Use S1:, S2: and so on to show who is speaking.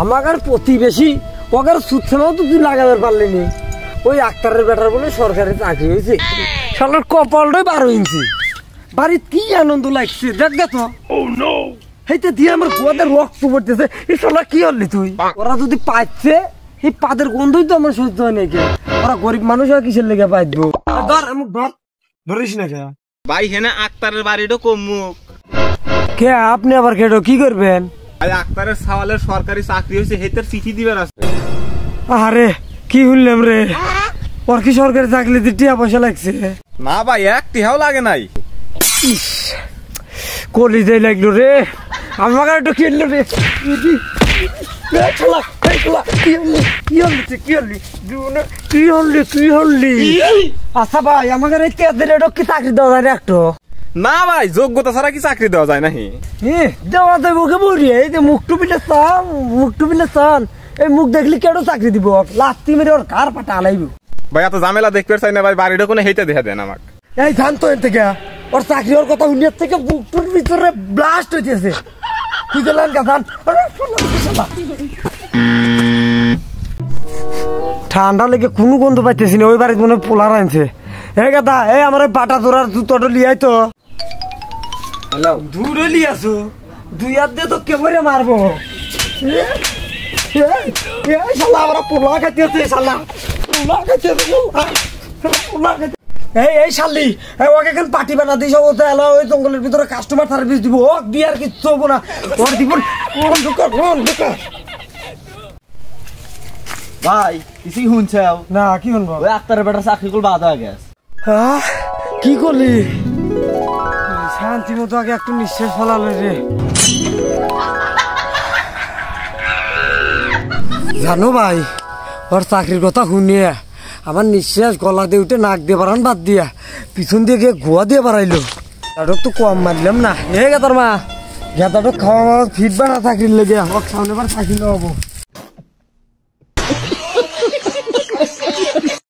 S1: আমার প্রতিবেশী ওকে সুৎসেনাও তো তুই লাগাবার পারলি নি। ওই আক্তারের বেটার বলে সরকারি চাকরি হয়েছে, শালার কপালটাই 12 ইঞ্চি। বাড়ির কি আনন্দ লাগছে দেখ তো। সেইটা দিয়ে আমার গোয়াদের রক্ত পড়তেছে। এই শালা কি হলি তুই? ওরা যদি পাচ্ছে এই পাদের গন্ধই তো আমার সহ্য হয় নাকি। ওরা গরিব মানুষ আর কিসের লেগে পাইবো? ধর আমুক ধর, ধরিস না কে
S2: ভাই। হেনা আক্তারের বাড়িটা কমুক
S1: কে? আপনি আবার কেটো কি করবেন?
S2: আক্তারের সাওয়ালের সরকারি চাকরি হয়েছে, হেতের চিঠি দিবার আছে।
S1: আরে কি শুনলাম রে, ওর কি সরকারি চাকরিতে টিয়া পয়সা লাগছে?
S2: না ভাই, এক টিহাও লাগে নাই।
S1: কলিজাই লাগলো রে, আমাকে একটু খেললো রে। আচ্ছা ভাই, আমাকে কি চাকরি দেওয়া যায় একটু?
S2: না ভাই, যোগ্যতা ছাড়া কি চাকরি দেওয়া যায় নাকি?
S1: দেওয়া যায় মুখে বলি। এই যে মুখ টুপিলে চান, মুখ টুপিলে চান, এই মুখ দেখলি কেন চাকরি দিব? লাস্তি মেরে ওর কার পাটা আলাইব।
S2: ভাই এত ঝামেলা দেখতে চাই না ভাই, বাড়িটা কোনো হেঁটে দেখা দেন আমাকে।
S1: এই জানতো এর থেকে ওর চাকরি ওর কথা শুনিয়ে থেকে বুকটুর ভিতরে ব্লাস্ট হইতেছে। তুই গেলেন গান ঠান্ডা লেগে কোনো গন্ধ পাইতেছি না। ওই বাড়িতে মনে পোলার আনছে। এই গাদা, এই আমার বাটা তোরার জুতোটা লিয়াই তো। দূরে লিয়াছো, দুই হাত দিয়ে তো কেমনে মারবো। শালা আমরা পোলা খাইতেছে, শালা পোলা খাইতেছে। এই শালি, ওকে এখন পার্টি বানা দিস। ওই জঙ্গলের ভিতরে কাস্টমার সার্ভিস দিব, ও দিয়ে আর কিচ্ছু হবো না। ওর দিব
S3: ভাই কিছু শুনছে
S1: না। কি শুনবো?
S3: ওই আক্তারের বেটার চাকরি করবো বাধা হয়ে গেছে।
S1: কি করলি? শান্তি মতো আগে একটু নিঃশ্বাস ফেলালো রে। জানো ভাই, ওর চাকরির কথা শুনিয়ে আমার নিঃশ্বাস গলা দিয়ে উঠে নাক দিয়ে বাড়ান বাদ দিয়া পিছন দিয়ে গিয়ে গোয়া দিয়ে বাড়াইলো। তারও তো কম মারলাম না। হে গেতার মা, গেতাটা খাওয়া ফিটবার না চাকরির লেগে আমার সামনে বার চাকরি হবো।